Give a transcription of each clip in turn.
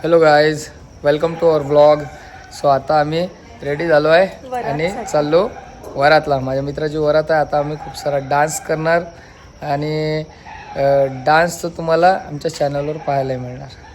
Hello guys, welcome to our blog. So आता आम्ही ready झालो आहे आणि चाललो वरातला. माझ्या मित्राची वरात आहे. आता आम्ही खूप सारा डान्स करणार आणि डान्स तर तुम्हाला आमच्या चॅनलवर पाहायला मिळणार.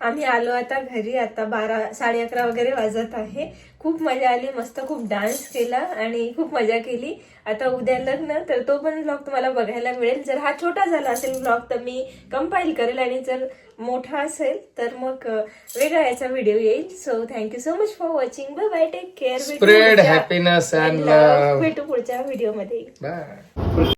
आम्ही आलो आता घरी. आता 11:30 वगैरे वाजत आहे. खूप मजा आली, मस्त खूप डान्स केला आणि खूप मजा केली. आता उद्या लग्न, तर तो पण ब्लॉग तुम्हाला बघायला मिळेल. जर हा छोटा झाला असेल ब्लॉग तर मी कंपाईल करेल आणि जर मोठा असेल तर मग वेगळा याचा व्हिडिओ येईल. So thank you so much for watching. Bye bye, take care. Spread happiness and love. भेटू पुढच्या व्हिडिओ मध्ये. बाय.